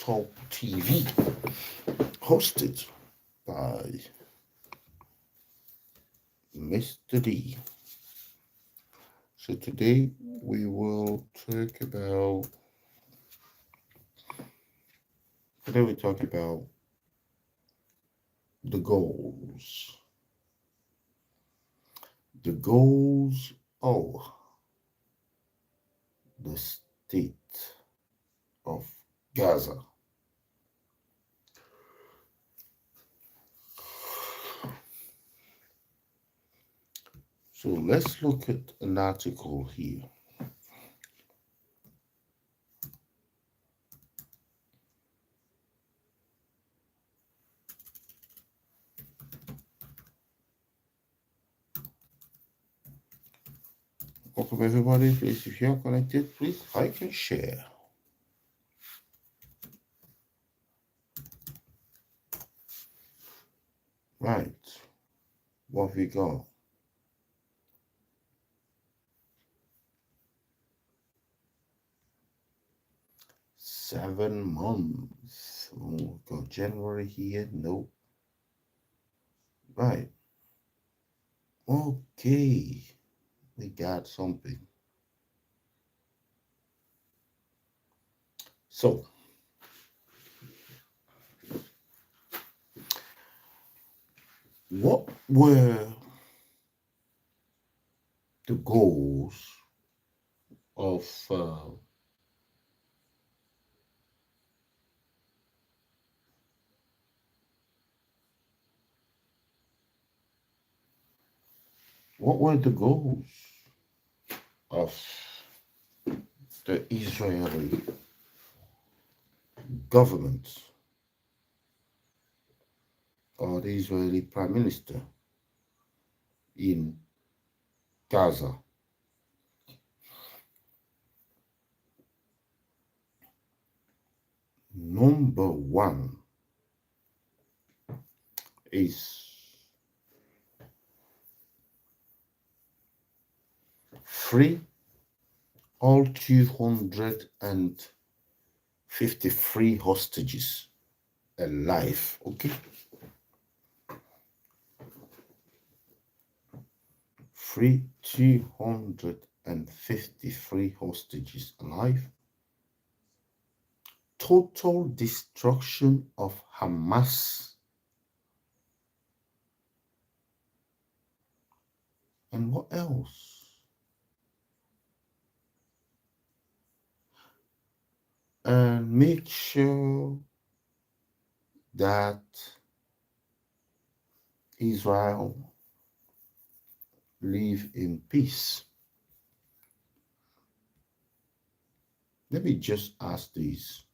Talk TV, hosted by Mr. D. So today we talk about the goals. The goals of the state of Gaza. So let's look at an article here. Welcome everybody. Please, if you're connected, please like and share. Right. What have we got? Seven months. Oh, got January here. Nope. Right. Okay. We got something. So, what were the goals of what were the goals of the Israeli government or the Israeli prime minister in Gaza? Number one is free all 253 hostages alive. Okay, free 253 hostages alive. Total destruction of Hamas. And what else? And make sure that Israel live in peace. Let me just ask this.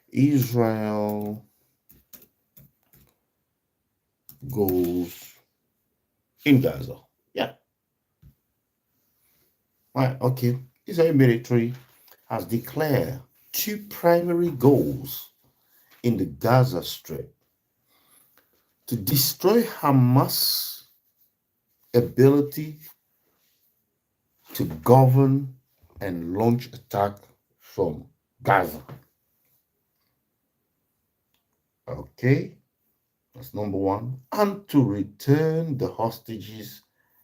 Israel goes in Gaza. Yeah. Right, okay. Israel military has declared two primary goals in the Gaza Strip: to destroy Hamas' ability to govern and launch attack from Gaza. Okay, that's number one. And to return the hostages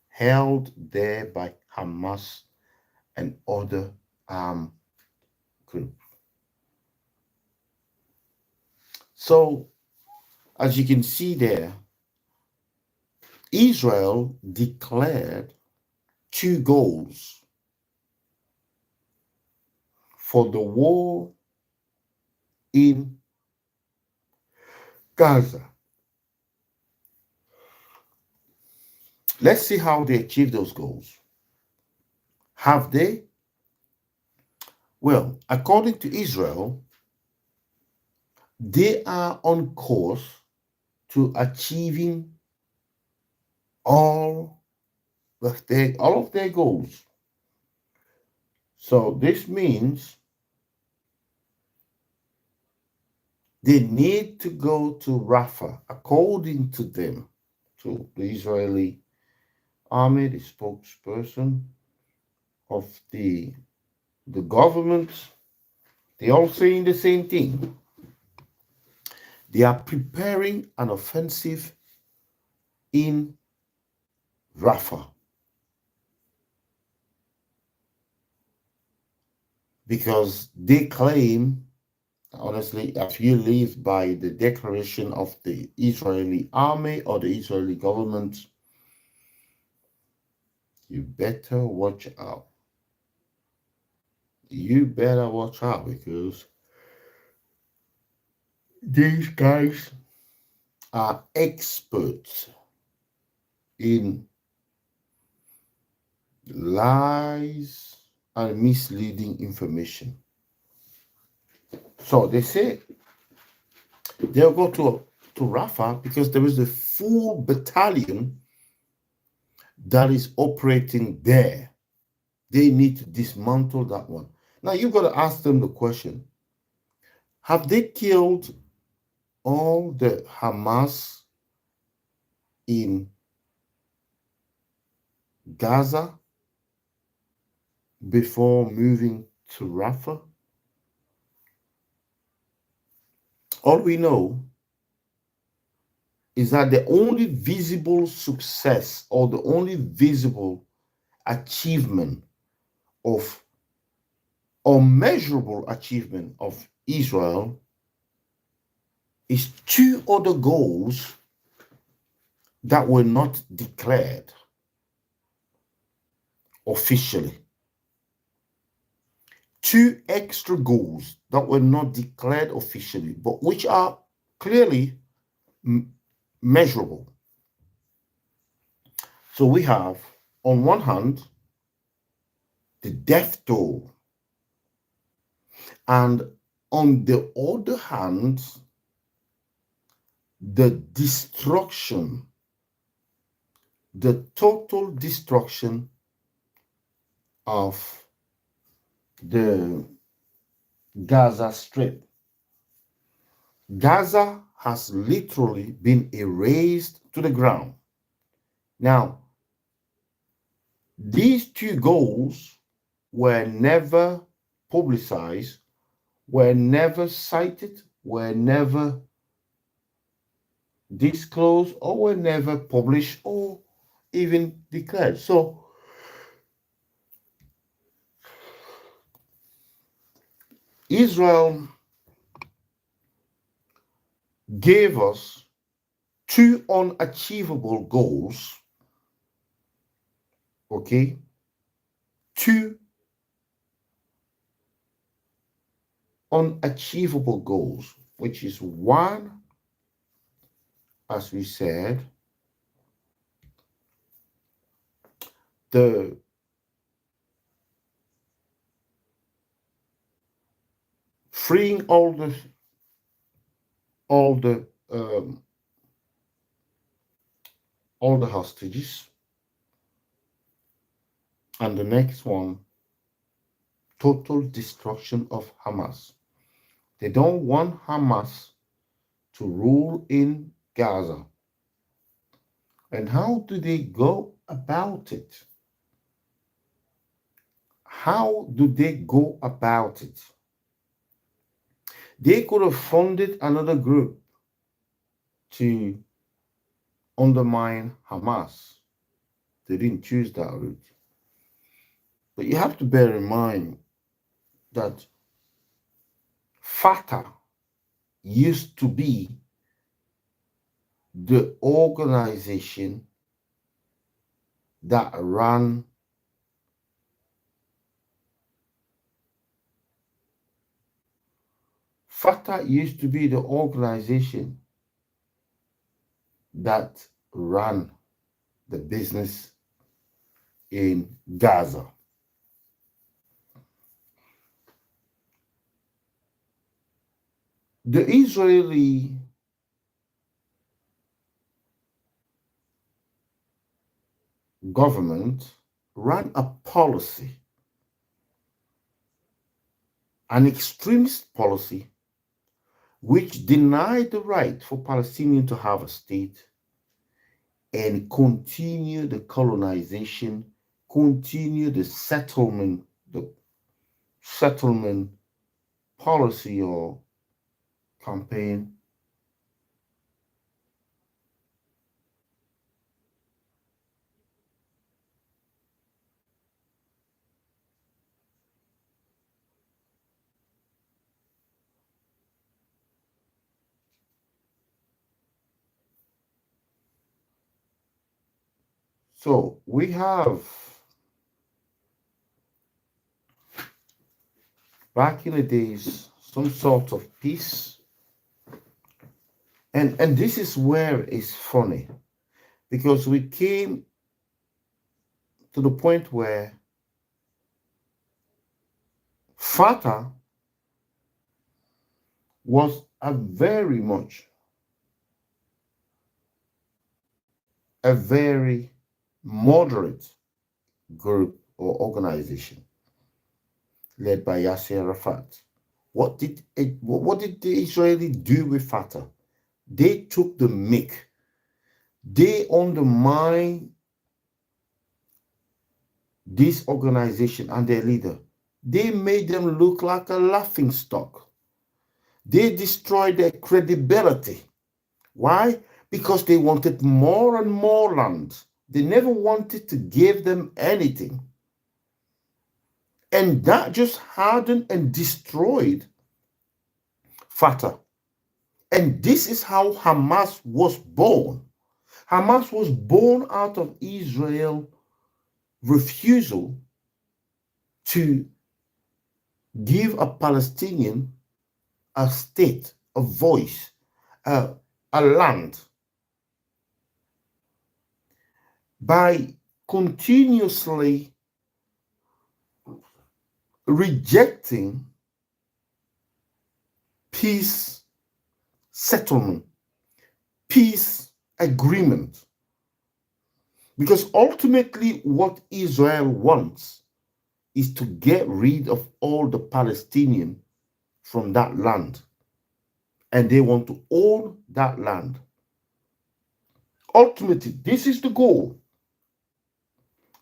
held there by Hamas and other armed groups. So, as you can see there, Israel declared two goals for the war in Gaza. Let's see how they achieve those goals. Have they? Well, according to Israel, they are on course to achieving all all of their goals. So this means they need to go to Rafah, according to them, to the Israeli army, the spokesperson of the government, they all saying the same thing. They are preparing an offensive in Rafah because they claim, honestly, if you live by the declaration of the Israeli army or the Israeli government, you better watch out. You better watch out because these guys are experts in lies and misleading information. So they say they'll go to Rafah because there is a full battalion that is operating there. They need to dismantle that one. Now you've got to ask them the question: have they killed all the Hamas in Gaza before moving to Rafah? All we know is that the only visible success or the only visible achievement of or measurable achievement of Israel is two other goals that were not declared officially. Two extra goals that were not declared officially, but which are clearly measurable. So we have, on one hand, the death toll, and on the other hand, the destruction, the total destruction of the Gaza Strip. Gaza has literally been erased to the ground. Now, these two goals were never publicized, were never cited, were never disclosed, or were never published or even declared. So, Israel gave us two unachievable goals, okay? Two unachievable goals, which is one, as we said, the freeing all the um, all the hostages, and the next one, total destruction of Hamas. They don't want Hamas to rule in Gaza. And how do they go about it? How do they go about it? They could have funded another group to undermine Hamas. They didn't choose that route. But you have to bear in mind that Fatah used to be the organization that ran Fatah used to be the organization that ran the business in Gaza. The Israeli government ran a policy, an extremist policy, which denied the right for Palestinians to have a state, and continue the colonization, continue the settlement policy or campaign. So we have back in the days some sort of peace, and this is where it's funny because we came to the point where Fatah was a very moderate group or organization led by Yasser Arafat. What did the Israelis do with Fatah? They took the mick. They undermined this organization and their leader. They made them look like a laughing stock. They destroyed their credibility. Why? Because they wanted more and more land. They never wanted to give them anything. And that just hardened and destroyed Fatah. And this is how Hamas was born. Hamas was born out of Israel's refusal to give a Palestinian a state, a voice, a, a land by continuously rejecting peace settlement, peace agreement. Because ultimately, what Israel wants is to get rid of all the Palestinians from that land. And they want to own that land. Ultimately, this is the goal.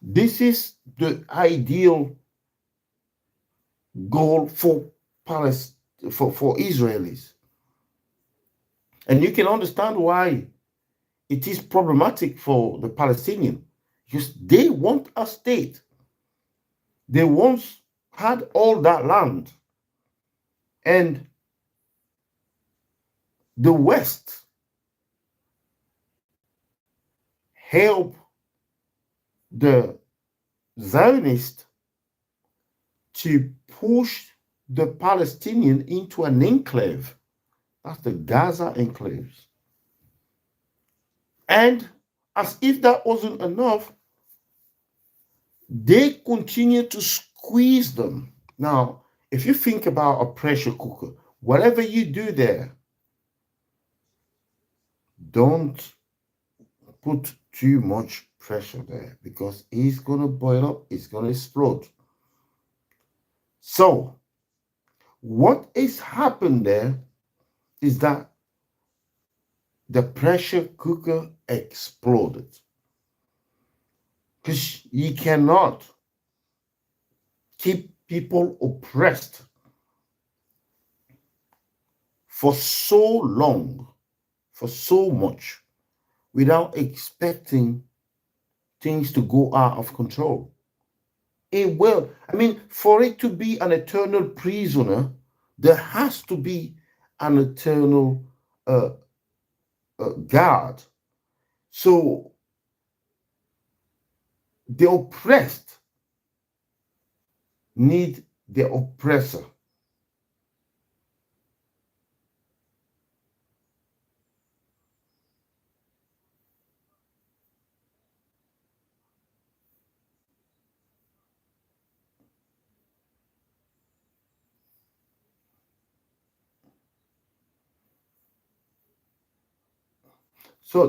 This is the ideal goal for for Israelis. And you can understand why it is problematic for the Palestinian because they want a state. They once had all that land, and the West helped the Zionists to push the Palestinian into an enclave. That's the Gaza enclaves. And as if that wasn't enough, they continue to squeeze them. Now, if you think about a pressure cooker, whatever you do there, don't put too much pressure there because it's going to boil up, it's going to explode. So, what has happened there is that the pressure cooker exploded because you cannot keep people oppressed for so long, for so much, without expecting things to go out of control. It will. I mean, for it to be an eternal prisoner, there has to be an eternal uh, guard. So the oppressed need the oppressor. So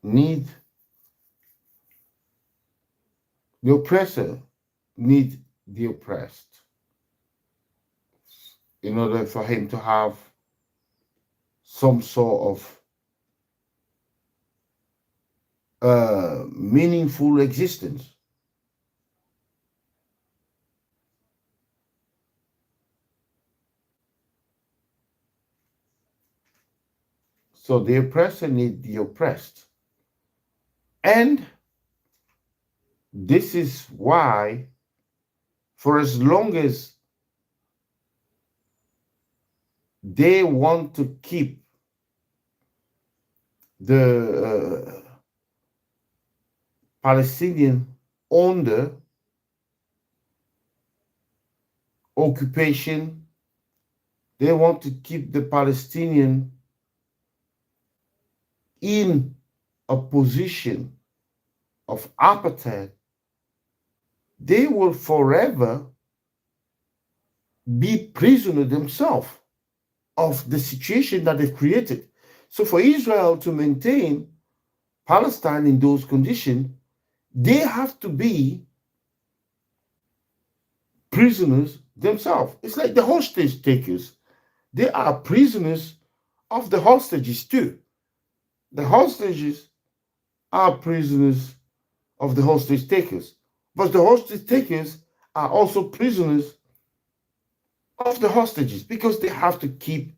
need the oppressor need the oppressed in order for him to have some sort of meaningful existence. So the oppressor needs the oppressed. And this is why, for as long as they want to keep the Palestinian under occupation, they want to keep the Palestinian in a position of apartheid, they will forever be prisoner themselves of the situation that they've created. So for Israel to maintain Palestine in those conditions, they have to be prisoners themselves. It's like the hostage takers. They are prisoners of the hostages too. The hostages are prisoners of the hostage takers. But the hostage takers are also prisoners of the hostages because they have to keep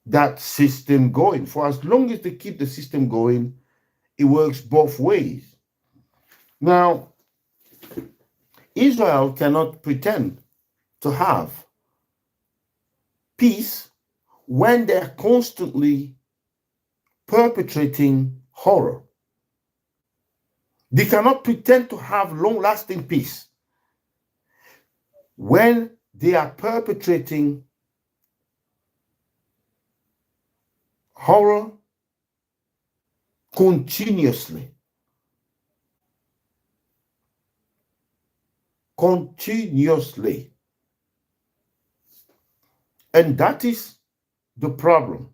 that system going. For as long as they keep the system going, it works both ways. Now, Israel cannot pretend to have peace when they're constantly perpetrating horror. They cannot pretend to have long-lasting peace when they are perpetrating horror continuously. Continuously. And that is the problem.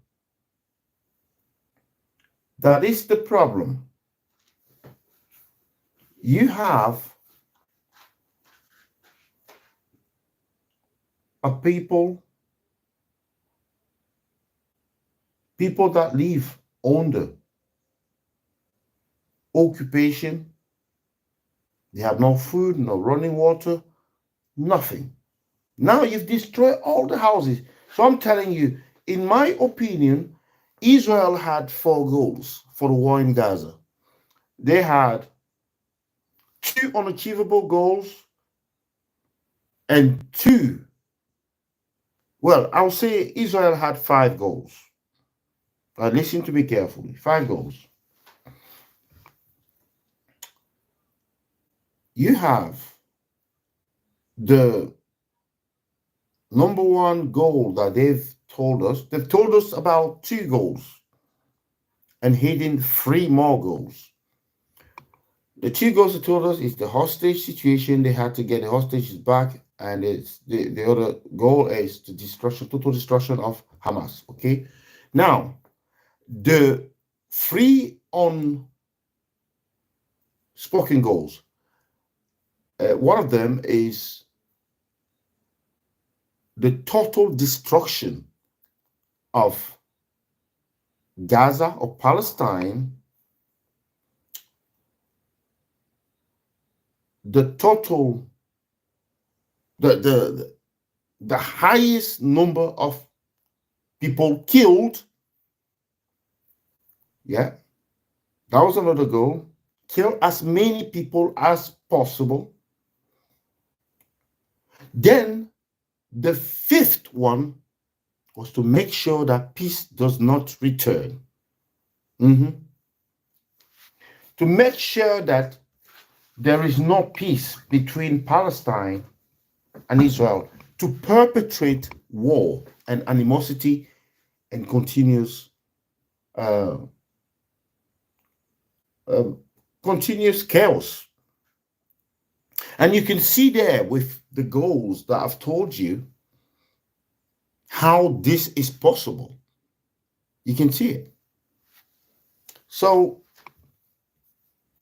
That is the problem. You have a people that live under occupation. They have no food, no running water, nothing. Now you've destroyed all the houses. So I'm telling you, in my opinion, Israel had 4 goals for the war in Gaza. They had 2 unachievable goals and 2, well, I'll say Israel had 5 goals. Listen to me carefully. 5 goals. You have the number 1 goal that they've told us about 2 goals and hidden 3 more goals. The 2 goals they told us is the hostage situation. They had to get the hostages back, and it's the other goal is the total destruction of Hamas. Okay, now the 3 unspoken goals. One of them is the total destruction of Gaza or Palestine, the highest number of people killed. Yeah, that was another goal. Kill as many people as possible. Then the 5th one was to make sure that peace does not return. To make sure that there is no peace between Palestine and Israel, to perpetrate war and animosity and continuous chaos. And you can see there with the goals that I've told you how this is possible. You can see it. So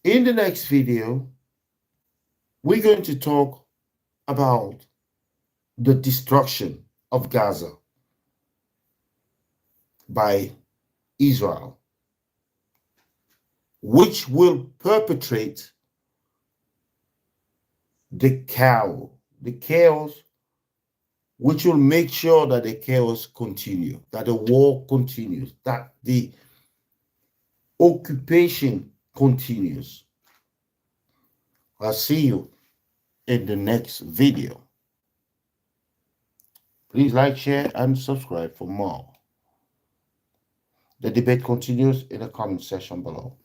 in the next video, we're going to talk about the destruction of Gaza by Israel. which will perpetrate the chaos, which will make sure that the chaos continue, that the war continues, that the occupation continues. I'll see you in the next video. Please like, share, and subscribe for more. The debate continues in the comment section below.